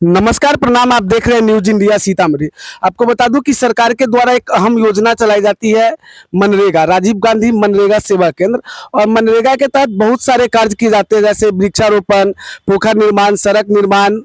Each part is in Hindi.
नमस्कार, प्रणाम। आप देख रहे हैं न्यूज इंडिया सीतामढ़ी। आपको बता दूं कि सरकार के द्वारा एक अहम योजना चलाई जाती है, मनरेगा, राजीव गांधी मनरेगा सेवा केंद्र। और मनरेगा के तहत बहुत सारे कार्य किए जाते हैं, जैसे वृक्षारोपण, पोखर निर्माण, सड़क निर्माण,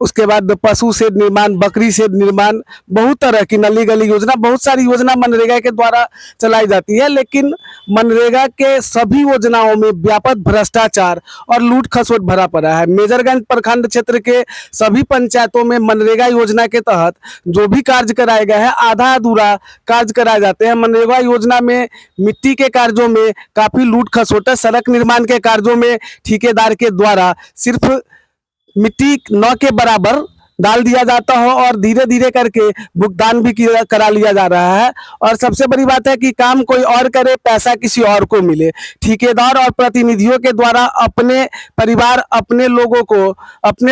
उसके बाद पशु शेड निर्माण, बकरी शेड निर्माण, बहुत तरह की नली गली योजना, बहुत सारी योजना मनरेगा के द्वारा चलाई जाती है। लेकिन मनरेगा के सभी योजनाओं में व्यापक भ्रष्टाचार और लूट खसोट भरा पड़ा है। मेजरगंज प्रखंड क्षेत्र के सभी पंचायतों में मनरेगा योजना के तहत जो भी कार्य कराए गए हैं, आधा अधूरा कार्य कराए जाते हैं। मनरेगा योजना में मिट्टी के कार्यों में काफ़ी लूट खसोट है। सड़क निर्माण के कार्यों में ठेकेदार के द्वारा सिर्फ मिट्टी न के बराबर डाल दिया जाता हो और धीरे धीरे करके भुगतान भी करा लिया जा रहा है। और सबसे बड़ी बात है कि काम कोई और करे, पैसा किसी और को मिले। ठेकेदार और प्रतिनिधियों के द्वारा अपने परिवार, अपने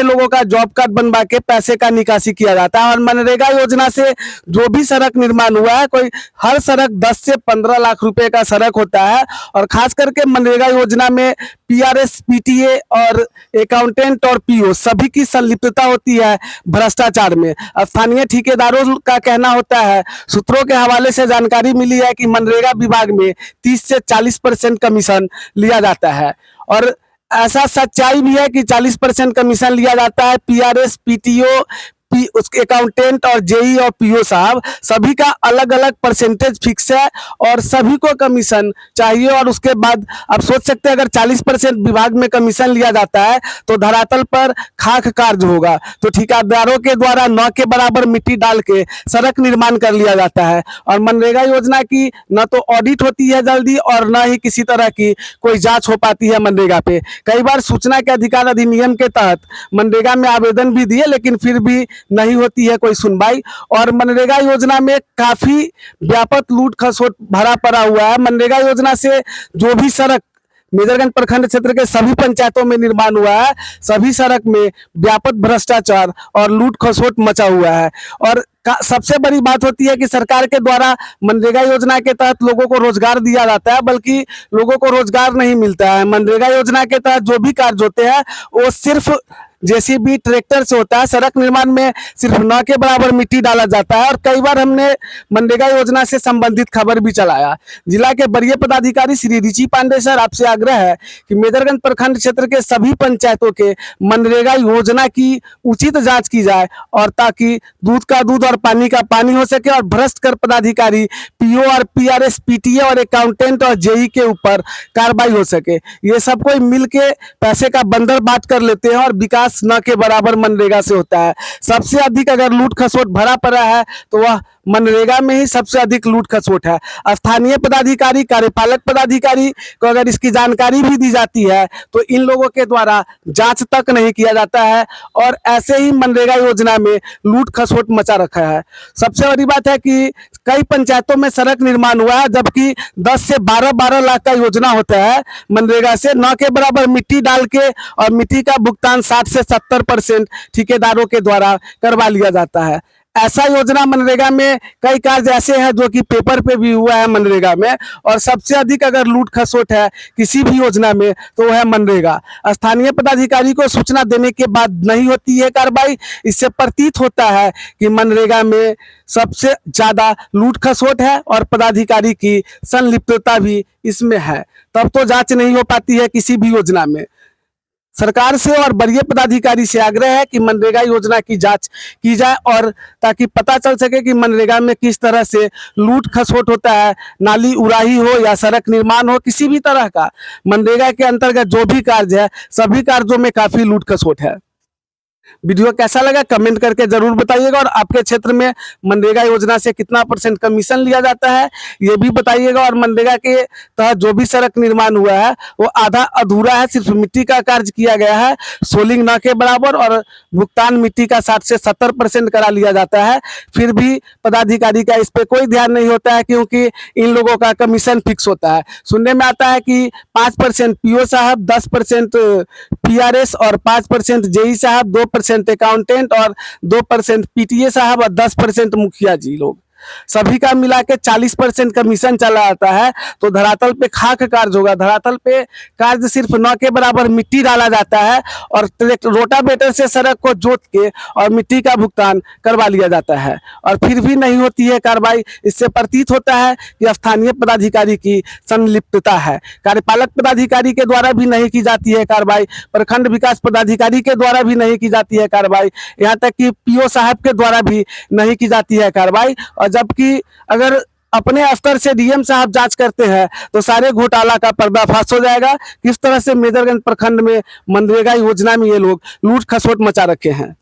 लोगों का जॉब कार्ड बनवा के पैसे का निकासी किया जाता है। और मनरेगा योजना से जो भी सड़क निर्माण हुआ है, कोई हर सड़क 10 से 15 लाख रुपए का सड़क होता है। और खास करके मनरेगा योजना में पीआरएस, पीटीए और अकाउंटेंट और पीओ सभी की संलिप्तता होती है भ्रष्टाचार में। स्थानीय ठेकेदारों का कहना होता है, सूत्रों के हवाले से जानकारी मिली है कि मनरेगा विभाग में 30 से 40% कमीशन लिया जाता है। और ऐसा सच्चाई भी है कि 40% कमीशन लिया जाता है। पीआरएस, पीटीओ, उसके अकाउंटेंट और जेई और पीओ साहब सभी का अलग अलग परसेंटेज फिक्स है और सभी को कमीशन चाहिए। और उसके बाद आप सोच सकते हैं, अगर 40% विभाग में कमीशन लिया जाता है तो धरातल पर खाक कार्य होगा। तो ठेकेदारों के द्वारा न के बराबर मिट्टी डाल के सड़क निर्माण कर लिया जाता है। और मनरेगा योजना की न तो ऑडिट होती है जल्दी और न ही किसी तरह की कोई जांच हो पाती है मनरेगा पे। कई बार सूचना के अधिकार अधिनियम के तहत मनरेगा में आवेदन भी दिए, लेकिन फिर भी नहीं होती है कोई सुनवाई। और मनरेगा योजना में काफी व्यापक लूट खसोट भरा पड़ा हुआ है। मनरेगा योजना से जो भी सड़क मेजरगंज प्रखंड क्षेत्र के सभी पंचायतों में निर्माण हुआ है, सभी सड़क में व्यापक भ्रष्टाचार और लूट खसोट मचा हुआ है। और सबसे बड़ी बात होती है कि सरकार के द्वारा मनरेगा योजना के तहत लोगों को रोजगार दिया जाता है, बल्कि लोगों को रोजगार नहीं मिलता है। मनरेगा योजना के तहत जो भी कार्य होते हैं वो सिर्फ जेसीबी, ट्रैक्टर से होता है। सड़क निर्माण में सिर्फ न के बराबर मिट्टी डाला जाता है। और कई बार हमने मनरेगा योजना से संबंधित खबर भी चलाया। जिला के वरीय पदाधिकारी श्री रिची पांडे सर, आपसे आग्रह है कि मेजरगंज प्रखंड क्षेत्र के सभी पंचायतों के मनरेगा योजना की उचित जांच की जाए, और ताकि दूध का दूध और पानी का पानी हो सके और भ्रष्ट कर पदाधिकारी पीओ और पीआरएस, पीटीए और अकाउंटेंट और जेई के ऊपर कार्रवाई हो सके। ये सब कोई मिल के पैसे का बंदर बांट कर लेते हैं और विकास न के बराबर मनरेगा से होता है। सबसे अधिक अगर लूट खसोट भरा पड़ा है तो वह मनरेगा में ही सबसे अधिक लूट खसोट है। स्थानीय पदाधिकारी, कार्यपालक पदाधिकारी को अगर इसकी जानकारी भी दी जाती है तो इन लोगों के द्वारा जांच तक नहीं किया जाता है। और ऐसे ही मनरेगा योजना में लूट खसोट मचा रखा है। सबसे बड़ी बात है कि कई पंचायतों में सड़क निर्माण हुआ है, जबकि 10 से 12 लाख का योजना होता है मनरेगा से। न के बराबर मिट्टी डाल के और मिट्टी का भुगतान 60 से 70% ठेकेदारों के द्वारा करवा लिया जाता है। ऐसा योजना मनरेगा में कई कार्य ऐसे हैं जो कि पेपर पे भी हुआ है मनरेगा में। और सबसे अधिक अगर लूट खसोट है किसी भी योजना में तो वह है मनरेगा। स्थानीय पदाधिकारी को सूचना देने के बाद नहीं होती है कार्रवाई। इससे प्रतीत होता है कि मनरेगा में सबसे ज्यादा लूट खसोट है और पदाधिकारी की संलिप्तता भी इसमें है। तब तो जांच नहीं हो पाती है किसी भी योजना में। सरकार से और वरीय पदाधिकारी से आग्रह है कि मनरेगा योजना की जांच की जाए, और ताकि पता चल सके कि मनरेगा में किस तरह से लूट खसोट होता है। नाली उड़ाही हो या सड़क निर्माण हो, किसी भी तरह का मनरेगा के अंतर्गत जो भी कार्य है, सभी कार्यों में काफी लूट खसोट है। वीडियो कैसा लगा कमेंट करके जरूर बताइएगा। और आपके क्षेत्र में मनरेगा योजना से कितना % कमीशन लिया जाता है ये भी बताइएगा। और मनरेगा के तहत जो भी सड़क निर्माण हुआ है वो आधा अधूरा है, सिर्फ मिट्टी का कार्य किया गया है, सोलिंग न के बराबर, और भुगतान मिट्टी का 60 से 70% करा लिया जाता है। फिर भी पदाधिकारी का इस पर कोई ध्यान नहीं होता है, क्योंकि इन लोगों का कमीशन फिक्स होता है। सुनने में आता है कि 5% पीओ साहब, 10% पीआरएस और 5% जेई साहब, 2% अकाउंटेंट और 2% पीटीए साहब और 10% मुखिया जी लोग। सभी का मिला के 40% कमीशन चला आता है, तो धरातल पे खाक कार्य होगा। धरातल पे कार्य सिर्फ न के बराबर मिट्टी डाला जाता है और रोटावेटर से सड़क को जोत के और मिट्टी का भुगतान करवा लिया जाता है, और फिर भी नहीं होती है कार्रवाई। इससे प्रतीत होता है कि स्थानीय पदाधिकारी की संलिप्तता है। कार्यपालक पदाधिकारी के द्वारा भी नहीं की जाती है कार्रवाई, प्रखंड विकास पदाधिकारी के द्वारा भी नहीं की जाती है कार्रवाई, यहाँ तक कि पीओ साहब के द्वारा भी नहीं की जाती है कार्रवाई। और जबकि अगर अपने स्तर से डीएम साहब जांच करते हैं तो सारे घोटाला का पर्दाफाश हो जाएगा। किस तरह से मेजरगंज प्रखंड में मनरेगा योजना में ये लोग लूट खसोट मचा रखे हैं।